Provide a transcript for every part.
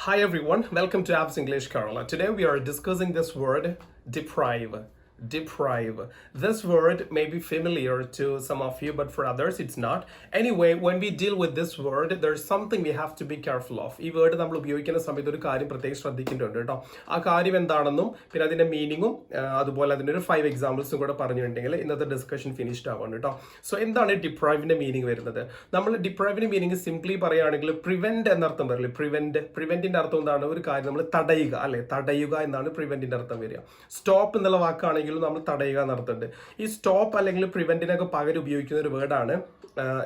Hi everyone, welcome to Apps English Kerala. Today we are discussing this word deprive. Deprive. This word may be familiar to some of you, but for others it's not. Anyway, when we deal with this word, there's something we have to be careful of. ഈ word നമ്മൾ ഉപയോഗിക്കുന്ന സമയത്ത് ഒരു കാര്യം പ്രത്യേകം ശ്രദ്ധിക്കേണ്ടതുണ്ട് കേട്ടോ. ആ കാര്യം എന്താണെന്നും പിന്നെ അതിന്റെ മീനിങ്ങും അതുപോലെ അതിൻ്റെ ഒരു 5 എക്സാമ്പിൾസും കൂടെ പറഞ്ഞിട്ടുണ്ടെങ്കിൽ ഇന്നത്തെ ഡിസ്കഷൻ ഫിനിഷ്ഡ് ആവാണ് കേട്ടോ. സോ എന്താണ് ഡിപ്രൈവിന്റെ മീനിങ് വരുന്നത്? നമ്മൾ ഡിപ്രൈവിന്റെ മീനിങ് സിംപ്ലി പറയുകയാണെങ്കിൽ പ്രിവെന്റ് എന്നർത്ഥം വരില്ലേ? പ്രിവെന്റിന്റെ അർത്ഥം എന്താണ്? ഒരു കാര്യം നമ്മൾ തടയുക അല്ലെ? തടയുക എന്നാണ് പ്രിവെന്റിന്റെ അർത്ഥം വരിക. സ്റ്റോപ്പ് എന്നുള്ള വാക്കാണെങ്കിൽ നമ്മൾ തടയുക എന്നർത്ഥമുണ്ട്. ഈ സ്റ്റോപ്പ് അല്ലെങ്കിൽ പ്രിവെന്റിനൊക്കെ പകരം ഉപയോഗിക്കുന്ന ഒരു വേർഡാണ്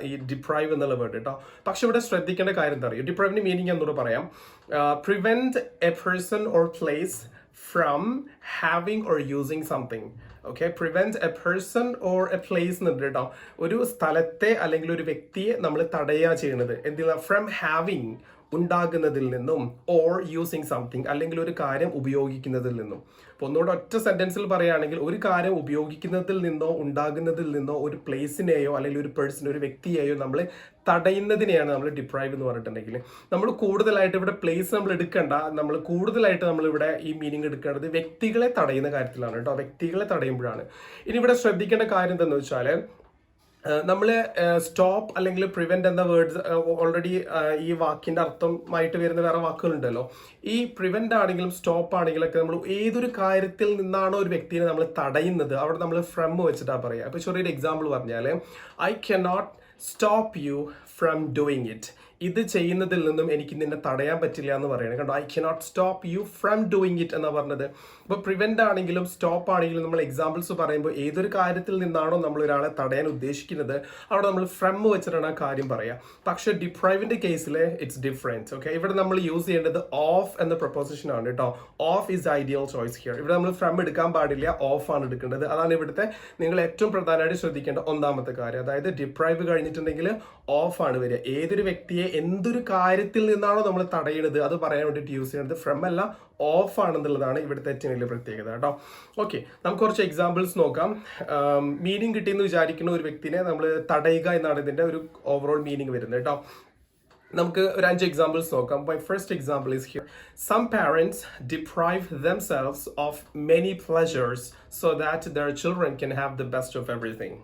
ഈ ഡിപ്രൈവ് എന്നുള്ള വേർഡ് കേട്ടോ. പക്ഷെ ഇവിടെ ശ്രദ്ധിക്കേണ്ട കാര്യം എന്താ അറിയോ? ഡിപ്രൈവിന്റെ മീനിങ് എന്നോട് പറയാം. Prevent A person or place from having or using something. Okay, prevent A person or A place എന്നുണ്ട് കേട്ടോ. ഒരു സ്ഥലത്തെ അല്ലെങ്കിൽ ഒരു വ്യക്തിയെ നമ്മൾ തടയുക ചെയ്യുന്നത് എന്തിനാ? ഫ്രം ഹാവിങ് ഉണ്ടാകുന്നതിൽ നിന്നും, ഓർ യൂസിങ് സംതിങ് അല്ലെങ്കിൽ ഒരു കാര്യം ഉപയോഗിക്കുന്നതിൽ നിന്നും. അപ്പോൾ ഒന്നുകൂടെ ഒറ്റ സെന്റൻസിൽ പറയുകയാണെങ്കിൽ ഒരു കാര്യം ഉപയോഗിക്കുന്നതിൽ നിന്നോ ഉണ്ടാകുന്നതിൽ നിന്നോ ഒരു പ്ലേസിനെയോ അല്ലെങ്കിൽ ഒരു പേഴ്സൺ ഒരു വ്യക്തിയെയോ നമ്മൾ തടയുന്നതിനെയാണ് നമ്മൾ ഡിപ്രൈവ് എന്ന് പറഞ്ഞിട്ടുണ്ടെങ്കിൽ. നമ്മൾ കൂടുതലായിട്ട് ഇവിടെ പ്ലേസ് നമ്മൾ എടുക്കണ്ട, നമ്മൾ കൂടുതലായിട്ട് നമ്മളിവിടെ ഈ മീനിങ് എടുക്കേണ്ടത് വ്യക്തികളെ തടയുന്ന കാര്യത്തിലാണ് കേട്ടോ. വ്യക്തികളെ തടയുമ്പോഴാണ്. ഇനി ഇവിടെ ശ്രദ്ധിക്കേണ്ട കാര്യം എന്താണെന്ന് വെച്ചാൽ നമ്മൾ സ്റ്റോപ്പ് അല്ലെങ്കിൽ പ്രിവെന്റ് എന്ന വേർഡ്സ് ഓൾറെഡി ഈ വാക്കിന്റെ അർത്ഥമായിട്ട് വരുന്ന വേറെ വാക്കുകളുണ്ടല്ലോ. ഈ പ്രിവെന്റ് ആണെങ്കിലും സ്റ്റോപ്പ് ആണെങ്കിലൊക്കെ നമ്മൾ ഏതൊരു കാര്യത്തിൽ നിന്നാണോ ഒരു വ്യക്തിയെ നമ്മൾ തടയുന്നത് അവിടെ നമ്മൾ ഫ്രം വെച്ചിട്ടാണ് പറയുക. അപ്പോൾ ചെറിയൊരു എക്സാമ്പിൾ പറഞ്ഞാൽ I cannot stop you from doing it. ഇത് ചെയ്യുന്നതിൽ നിന്നും എനിക്ക് നിന്നെ തടയാൻ പറ്റില്ല എന്ന് പറയുന്നത് കണ്ടോ. I cannot stop you from doing it എന്നാണ് പറഞ്ഞത്. അപ്പോൾ പ്രിവെന്റ് ആണെങ്കിലും സ്റ്റോപ്പ് ആണെങ്കിലും നമ്മൾ എക്സാമ്പിൾസ് പറയുമ്പോൾ ഏതൊരു കാര്യത്തിൽ നിന്നാണോ നമ്മൾ ഒരാളെ തടയാൻ ഉദ്ദേശിക്കുന്നത് അവിടെ നമ്മൾ ഫ്രം വെച്ചിട്ടാണ് ആ കാര്യം പറയുക. പക്ഷെ ഡിപ്രൈവിന്റെ കേസിൽ ഇറ്റ്സ് ഡിഫറെന്റ്. ഓക്കെ, ഇവിടെ നമ്മൾ യൂസ് ചെയ്യേണ്ടത് ഓഫ് എന്ന പ്രൊപ്പോസിഷൻ ആണ് കേട്ടോ. Of is ideal choice here. ഇവിടെ നമ്മൾ ഫ്രം എടുക്കാൻ പാടില്ല, ഓഫ് ആണ് എടുക്കേണ്ടത്. അതാണ് ഇവിടുത്തെ നിങ്ങൾ ഏറ്റവും പ്രധാനമായിട്ട് ശ്രദ്ധിക്കേണ്ട ഒന്നാമത്തെ കാര്യം. അതായത് ഡിപ്രൈവ് കഴിഞ്ഞിട്ടുണ്ടെങ്കിൽ ഓഫ് ആണ് വരിക. ഏതൊരു വ്യക്തിയെ എന്തൊരു കാര്യത്തിൽ നിന്നാണോ നമ്മൾ തടയുന്നത് അത് പറയാൻ വേണ്ടിയിട്ട് യൂസ് ചെയ്യുന്നത് ഫ്രം അല്ല, ഓഫ് ആണെന്നുള്ളതാണ് ഇവിടുത്തെ ഏറ്റവും വലിയ പ്രത്യേകത കേട്ടോ. ഓക്കെ, നമുക്ക് കുറച്ച് എക്സാമ്പിൾസ് നോക്കാം. മീനിങ് കിട്ടിയെന്ന് വിചാരിക്കുന്ന ഒരു വ്യക്തിനെ നമ്മൾ തടയുക എന്നാണ് ഇതിന്റെ ഒരു ഓവറോൾ മീനിങ് വരുന്നത് കേട്ടോ. നമുക്ക് ഒരു 5 എക്സാമ്പിൾസ് നോക്കാം. My first example is here. Some parents deprive themselves of many pleasures so that their children can have the best of everything.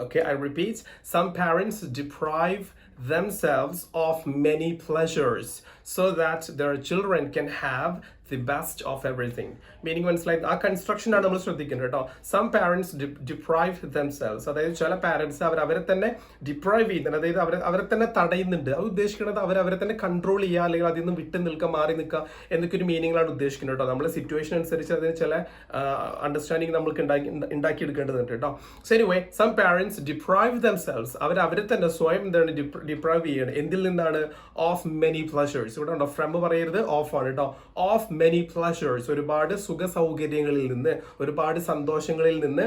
Okay, I repeat. Some parents deprive themselves of many pleasures so that their children can have the best of everything. Meaning മനസ്സിലായി? ആ construction ആണ് നമ്മൾ ശ്രദ്ധിക്കേണ്ടത് കേട്ടോ. Some parents deprive themselves, അതായത് ചില parents അവരെ തന്നെ ഡിപ്രൈവ് ചെയ്യുന്നുണ്ട്, അതായത് അവരെ തന്നെ തടയുന്നുണ്ട്. അത് ഉദ്ദേശിക്കുന്നത് അവരെ തന്നെ കൺട്രോൾ ചെയ്യുക അല്ലെങ്കിൽ അതിൽ നിന്ന് വിട്ട് നിൽക്കുക, മാറി നിൽക്കുക എന്നൊക്കെ ഒരു മീനിങ്ങിലാണ് ഉദ്ദേശിക്കുന്നത് കേട്ടോ. നമ്മുടെ സിറ്റുവേഷൻ അനുസരിച്ച് അതിന് ചില അണ്ടർസ്റ്റാൻഡിങ് നമ്മൾക്ക് ഉണ്ടാക്കിയെടുക്കേണ്ടതുണ്ട് കേട്ടോ. So anyway, some parents deprive themselves, അവരെ തന്നെ സ്വയം എന്താണ് ഡിപ്രൈവ് ചെയ്യണം. എന്തിൽ നിന്നാണ്? Of many pleasures. ഇവിടെ ഉണ്ടോ ഫ്രം പറയരുത്, ഓഫ് ആണ് കേട്ടോ. ഓഫ് മെനി പ്ലഷേഴ്സ്, ഒരുപാട് സുഖ സൗകര്യങ്ങളിൽ നിന്ന്, ഒരുപാട് സന്തോഷങ്ങളിൽ നിന്ന്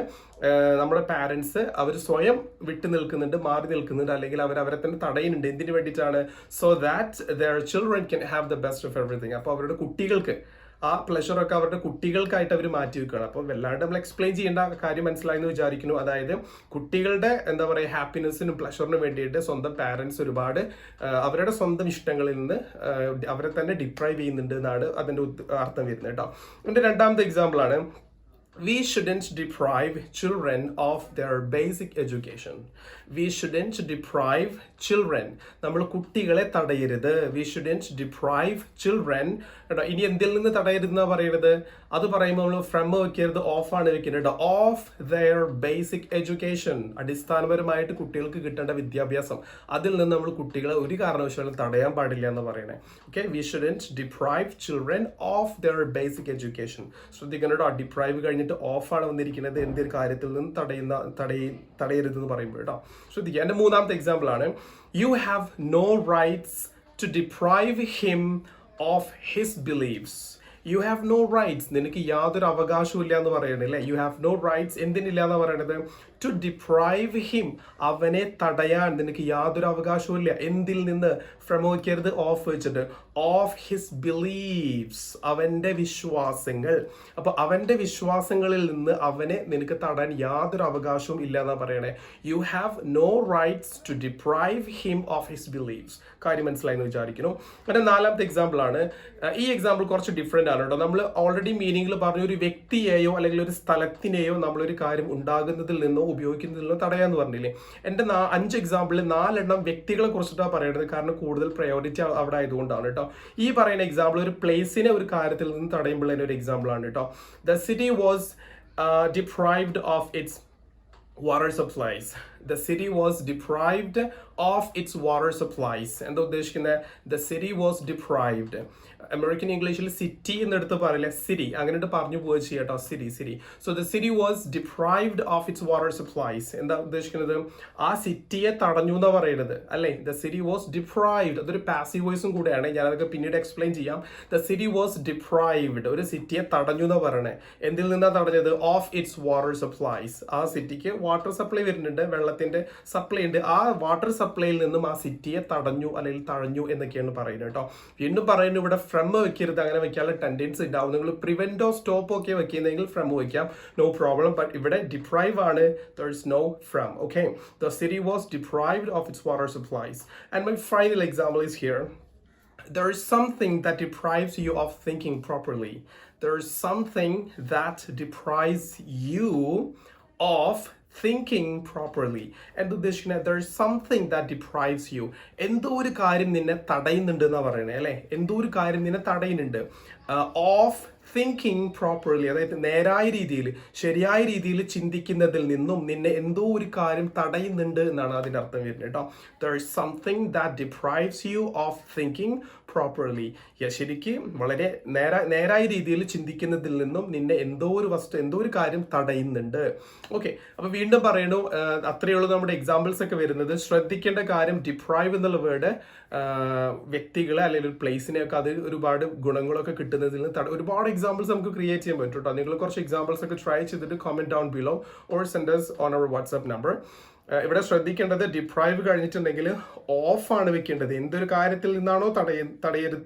നമ്മുടെ പാരന്റ്സ് അവർ സ്വയം വിട്ടു നിൽക്കുന്നുണ്ട്, മാറി നിൽക്കുന്നുണ്ട്, അല്ലെങ്കിൽ അവരെ തന്നെ തടയുന്നുണ്ട്. എന്തിനു വേണ്ടിയിട്ടാണ്? So that their children can have the best of everything. അപ്പോൾ അവരുടെ കുട്ടികൾക്ക് ആ പ്ലഷറൊക്കെ അവരുടെ കുട്ടികൾക്കായിട്ട് അവർ മാറ്റി വെക്കുകയാണ്. അപ്പോൾ വല്ലാണ്ട് നമ്മൾ എക്സ്പ്ലെയിൻ ചെയ്യേണ്ട കാര്യം മനസ്സിലായെന്ന് വിചാരിക്കുന്നു. അതായത് കുട്ടികളുടെ എന്താ പറയുക ഹാപ്പിനെസ്സിനും പ്ലഷറിനും വേണ്ടിയിട്ട് സ്വന്തം പാരന്റ്സ് ഒരുപാട് അവരുടെ സ്വന്തം ഇഷ്ടങ്ങളിൽ നിന്ന് അവരെ തന്നെ ഡിപ്രൈവ് ചെയ്യുന്നുണ്ട് എന്നാണ് അതിൻ്റെ അർത്ഥം വരുന്നത് കേട്ടോ. എൻ്റെ രണ്ടാമത്തെ എക്സാമ്പിൾ ആണ് we shouldn't deprive children of their basic education. We shouldn't deprive children. നമ്മൾ കുട്ടികളെ തടയരുത്. We shouldn't deprive children. ഇനി എന്തിൽ നിന്ന് തടയരുതെന്നാ പറയുന്നത്? അത് പറയുമ്പോൾ നമ്മൾ ഫ്രം വെക്കരുത്, ഓഫ് ആണ് വെക്കുന്നത്. ഓഫ് their basic education, അടിസ്ഥാനപരമായിട്ട് കുട്ടികൾക്ക് കിട്ടേണ്ട വിദ്യാഭ്യാസം, അതിൽ നിന്ന് നമ്മൾ കുട്ടികളെ ഒരു കാരണവശാലും തടയാൻ പാടില്ല എന്ന് പറയണേ. Okay, we shouldn't deprive children of their basic education. ശ്രദ്ധിക്കണോ, ഡിപ്രൈവ് കഴിഞ്ഞിട്ട് ഓഫ് ആണ് വന്നിരിക്കുന്നത് എന്തൊരു കാര്യത്തിൽ നിന്ന് തടയരുതെന്ന് പറയുമ്പോൾ കേട്ടോ. ശ്രദ്ധിക്കുക. എൻ്റെ മൂന്നാമത്തെ എക്സാമ്പിൾ ആണ് you have no rights to deprive him of his beliefs. You have no rights, നിനക്ക് യാതൊരു അവകാശവും ഇല്ല എന്ന് പറയണല്ലേ. യു ഹാവ് നോ റൈറ്റ്സ് എന്തിനില്ല എന്ന് പറയണത്? ടു ഡിപ്രൈവ് ഹിം, അവനെ തടയാൻ നിനക്ക് യാതൊരു അവകാശവും ഇല്ല. എന്തിൽ നിന്ന്? ഫ്രം നോക്കിയത് ഓഫ് വെച്ചിട്ട്, ഓഫ് ഹിസ് ബിലീവ്സ്, അവന്റെ വിശ്വാസങ്ങൾ. അപ്പൊ അവന്റെ വിശ്വാസങ്ങളിൽ നിന്ന് അവനെ നിനക്ക് തടയാൻ യാതൊരു അവകാശവും ഇല്ല എന്നാ പറയണേ. You have no rights to deprive him of his beliefs. കാര്യം മനസ്സിലായി എന്ന് വിചാരിക്കുന്നു. പിന്നെ 4ാമത്തെ എക്സാമ്പിൾ ആണ്. ഈ എക്സാമ്പിൾ കുറച്ച് ഡിഫറെന്റ് ആണ് കേട്ടോ. നമ്മൾ ഓൾറെഡി മീനിങ്ങിൽ പറഞ്ഞ ഒരു വ്യക്തിയെയോ അല്ലെങ്കിൽ ഒരു സ്ഥലത്തിനെയോ നമ്മളൊരു കാര്യം ഉണ്ടാകുന്നതിൽ നിന്നോ ഉപയോഗിക്കുന്നതിൽ നിന്നോ തടയാന്ന് പറഞ്ഞില്ലേ. എൻ്റെ 5 എക്സാമ്പിളിൽ 4 എണ്ണം വ്യക്തികളെ കുറിച്ചിട്ടാണ് പറയുന്നത്. കാരണം കൂടുതൽ പ്രയോറിറ്റി അവിടെ ആയതുകൊണ്ടാണ് കേട്ടോ. ഈ പറയുന്ന എക്സാമ്പിൾ ഒരു പ്ലേസിനെ ഒരു കാര്യത്തിൽ നിന്ന് തടയുമ്പോൾ തന്നെ ഒരു എക്സാമ്പിൾ ആണ് കേട്ടോ. The city was deprived of its water supplies. The city was deprived of its water supplies. എന്താ ഉദ്ദേശിക്കുന്നത്? The city was deprived. American ഇംഗ്ലീഷിൽ സിറ്റി എന്നെടുത്ത് പറയില്ല, സിറ്റി അങ്ങനെ പറഞ്ഞു പോവുക ചെയ്യട്ടോ, city. So the city was deprived of its water supplies. എന്താ ഉദ്ദേശിക്കുന്നത്? ആ സിറ്റിയെ തടഞ്ഞു എന്നാ പറയുന്നത് അല്ലേ. ദ സിറ്റി വാസ് ഡിപ്രൈവ്ഡ്, അതൊരു പാസീവ് വോയിസും കൂടെയാണ്, ഞാനതൊക്കെ പിന്നീട് എക്സ്പ്ലെയിൻ ചെയ്യാം. ദ സിറ്റി വാസ് ഡിപ്രൈവ്ഡ്, ഒരു സിറ്റിയെ തടഞ്ഞു എന്നാ പറയണേ. എന്തിൽ നിന്നാ തടഞ്ഞത്? Of its water supplies. ആ സിറ്റിക്ക് വാട്ടർ സപ്ലൈ വരുന്നുണ്ട്, വെള്ളത്തിന്റെ സപ്ലൈ ഉണ്ട്. ആ വാട്ടർ സപ്ലൈയിൽ നിന്നും ആ സിറ്റിയെ തടഞ്ഞു അല്ലെങ്കിൽ തഴഞ്ഞു എന്നൊക്കെയാണ് പറയുന്നത് കേട്ടോ. വീണ്ടും പറയുന്നു ഇവിടെ ഫ്രം വെക്കരുത്, അങ്ങനെ വെക്കാനുള്ള ടെൻഡൻസി ഉണ്ടാവും. നിങ്ങൾ പ്രിവെന്റോ സ്റ്റോപ്പോ ഒക്കെ വെക്കുന്നെങ്കിൽ ഫ്രം വെക്കാം, നോ പ്രോബ്ലം. ബട്ട് ഇവിടെ ഡിപ്രൈവ് ആണ്, there is no from. Okay, the city was deprived of its water supplies. And my final example is here. There is something that deprives you of thinking properly. There is something that deprives you of thinking properly. എന്ത് ഉദ്ദേശിക്കുന്നത്? there is something that deprives you. എന്തോ ഒരു കാര്യം നിന്നെ തടയുന്നുണ്ട് എന്നാ പറയണേ അല്ലെ. എന്തോ ഒരു കാര്യം നിന്നെ തടയുന്നുണ്ട് ഓഫ് തിങ്കിങ് പ്രോപ്പർലി, അതായത് നേരായ രീതിയിൽ ശരിയായ രീതിയിൽ ചിന്തിക്കുന്നതിൽ നിന്നും നിന്നെ എന്തോ ഒരു കാര്യം തടയുന്നുണ്ട് എന്നാണ് അതിൻ്റെ അർത്ഥം വരുന്നത് കേട്ടോ. there is something that deprives you of thinking properly. ശരിക്കും വളരെ നേരായ രീതിയിൽ ചിന്തിക്കുന്നതിൽ നിന്നും നിന്നെ എന്തോ ഒരു കാര്യം തടയുന്നുണ്ട്. ഓക്കെ, അപ്പൊ വീണ്ടും പറയണു, അത്രയേ ഉള്ളൂ നമ്മുടെ എക്സാമ്പിൾസ് ഒക്കെ വരുന്നത്. ശ്രദ്ധിക്കേണ്ട കാര്യം, ഡിപ്രൈവ് എന്നുള്ള വേർഡ് വ്യക്തികളെ അല്ലെങ്കിൽ ഒരു പ്ലേസിനെ ഒക്കെ അത് ഒരുപാട് ഗുണങ്ങളൊക്കെ കിട്ടുന്നതിൽ നിന്ന് ഒരുപാട് എക്സാമ്പിൾസ് നമുക്ക് ക്രിയേറ്റ് ചെയ്യാൻ പറ്റും കേട്ടോ. നിങ്ങൾ കുറച്ച് എക്സാമ്പിൾസ് ഒക്കെ ട്രൈ ചെയ്തിട്ട് comment down below or send us on our WhatsApp number. ഇവിടെ ശ്രദ്ധിക്കേണ്ടത്, ഡിപ്രൈവ് കഴിഞ്ഞിട്ടുണ്ടെങ്കിൽ ഓഫ് ആണ് വെക്കേണ്ടത്. എന്തൊരു കാര്യത്തിൽ നിന്നാണോ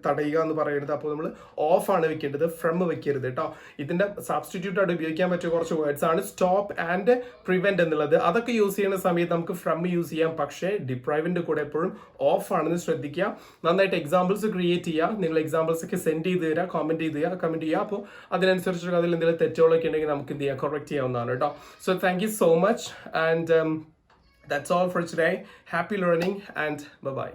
തടയുക എന്ന് പറയുന്നത്, അപ്പോൾ നമ്മൾ ഓഫ് ആണ് വെക്കേണ്ടത്, ഫ്രം വെക്കരുത് കേട്ടോ. ഇതിന്റെ സബ്സ്റ്റിറ്റ്യൂട്ട് ആയിട്ട് ഉപയോഗിക്കാൻ പറ്റിയ കുറച്ച് വേർഡ്സ് ആണ് സ്റ്റോപ്പ് ആൻഡ് പ്രിവെന്റ് എന്നുള്ളത്. അതൊക്കെ യൂസ് ചെയ്യുന്ന സമയത്ത് നമുക്ക് ഫ്രം യൂസ് ചെയ്യാം, പക്ഷേ ഡിപ്രൈവിന്റെ കൂടെ എപ്പോഴും ഓഫ് ആണെന്ന് ശ്രദ്ധിക്കുക. നന്നായിട്ട് എക്സാമ്പിൾസ് ക്രിയേറ്റ് ചെയ്യുക. നിങ്ങൾ എക്സാമ്പിൾസ് ഒക്കെ സെൻഡ് ചെയ്ത് തരിക, കമന്റ് ചെയ്യുക. അപ്പോൾ അതിനനുസരിച്ച് അതിൽ എന്തെങ്കിലും തെറ്റുകളൊക്കെ ഉണ്ടെങ്കിൽ നമുക്ക് എന്ത് ചെയ്യാം, കറക്റ്റ് ചെയ്യാവുന്നതാണ് കേട്ടോ. So thank you so much, and that's all for today. Happy learning and bye-bye.